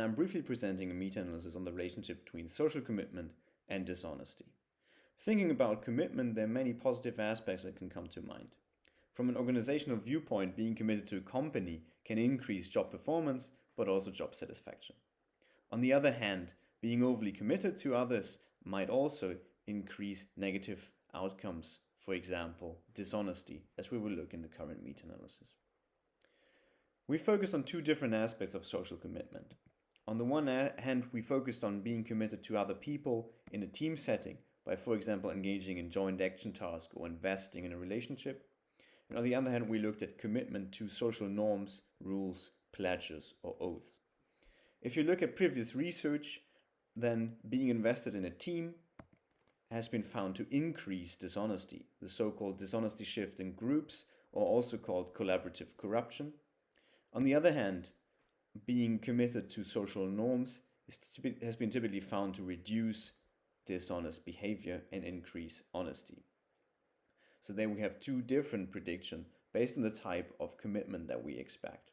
I'm briefly presenting a meta-analysis on the relationship between social commitment and dishonesty. Thinking about commitment, there are many positive aspects that can come to mind. From an organizational viewpoint, being committed to a company can increase job performance, but also job satisfaction. On the other hand, being overly committed to others might also increase negative outcomes, for example, dishonesty, as we will look in the current meta-analysis. We focused on two different aspects of social commitment. On the one hand, we focused on being committed to other people in a team setting by, for example, engaging in joint action tasks or investing in a relationship. And on the other hand, we looked at commitment to social norms, rules, pledges, or oaths. If you look at previous research, then being invested in a team has been found to increase dishonesty, the so-called dishonesty shift in groups, or also called collaborative corruption. On the other hand, being committed to social norms has been typically found to reduce dishonest behavior and increase honesty. So there we have two different predictions based on the type of commitment that we expect.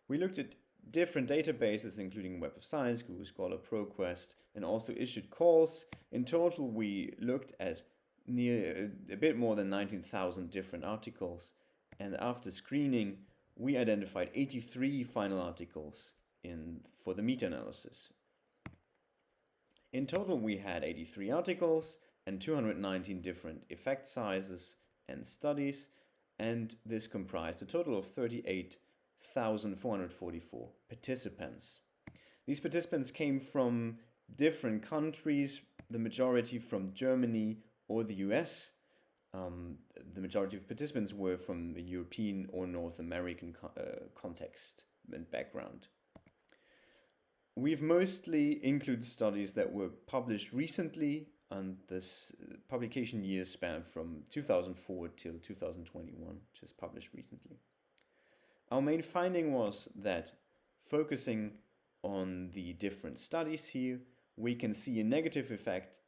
We looked at different databases, including Web of Science, Google Scholar, ProQuest, and also issued calls. In total, we looked at a bit more than 19,000 different articles, and after screening, we identified 83 final articles for the meta-analysis. In total, we had 83 articles and 219 different effect sizes and studies, and this comprised a total of 38,444 participants. These participants came from different countries, the majority from Germany or the US. The majority of participants were from the European or North American context and background. We've mostly included studies that were published recently, and this publication years span from 2004 till 2021, which is published recently. Our main finding was that focusing on the different studies here, we can see a negative effect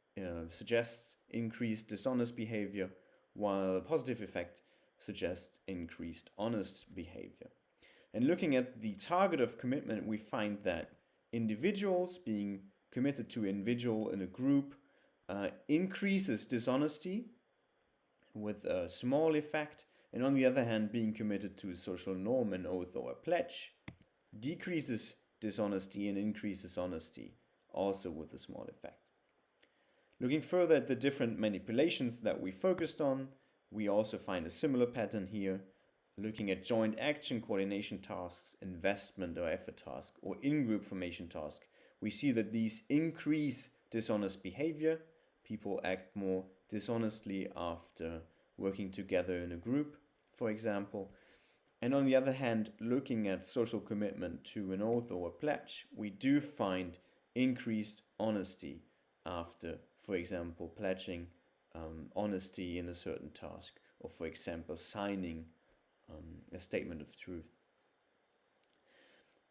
suggests increased dishonest behavior, while a positive effect suggests increased honest behavior. And looking at the target of commitment, we find that individuals being committed to an individual in a group increases dishonesty with a small effect, and on the other hand, being committed to a social norm, an oath, or a pledge decreases dishonesty and increases honesty, also with a small effect. Looking further at the different manipulations that we focused on, we also find a similar pattern here. Looking at joint action coordination tasks, investment or effort task, or in-group formation task, we see that these increase dishonest behavior. People act more dishonestly after working together in a group, for example. And on the other hand, looking at social commitment to an oath or a pledge, we do find increased honesty after, for example, pledging honesty in a certain task, or for example, signing a statement of truth.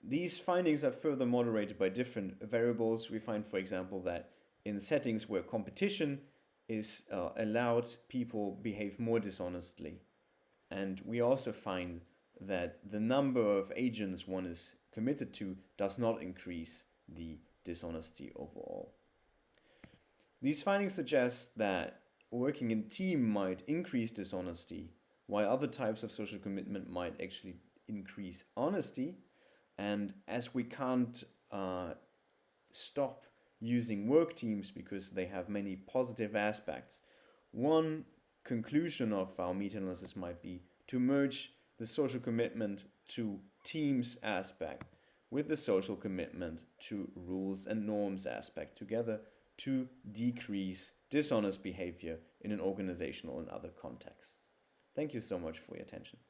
These findings are further moderated by different variables. We find, for example, that in settings where competition is allowed, people behave more dishonestly. And we also find that the number of agents one is committed to does not increase the dishonesty overall. These findings suggest that working in team might increase dishonesty, while other types of social commitment might actually increase honesty. And as we can't stop using work teams because they have many positive aspects, one conclusion of our meta-analysis might be to merge the social commitment to teams aspect with the social commitment to rules and norms aspect together to decrease dishonest behavior in an organizational and other contexts. Thank you so much for your attention.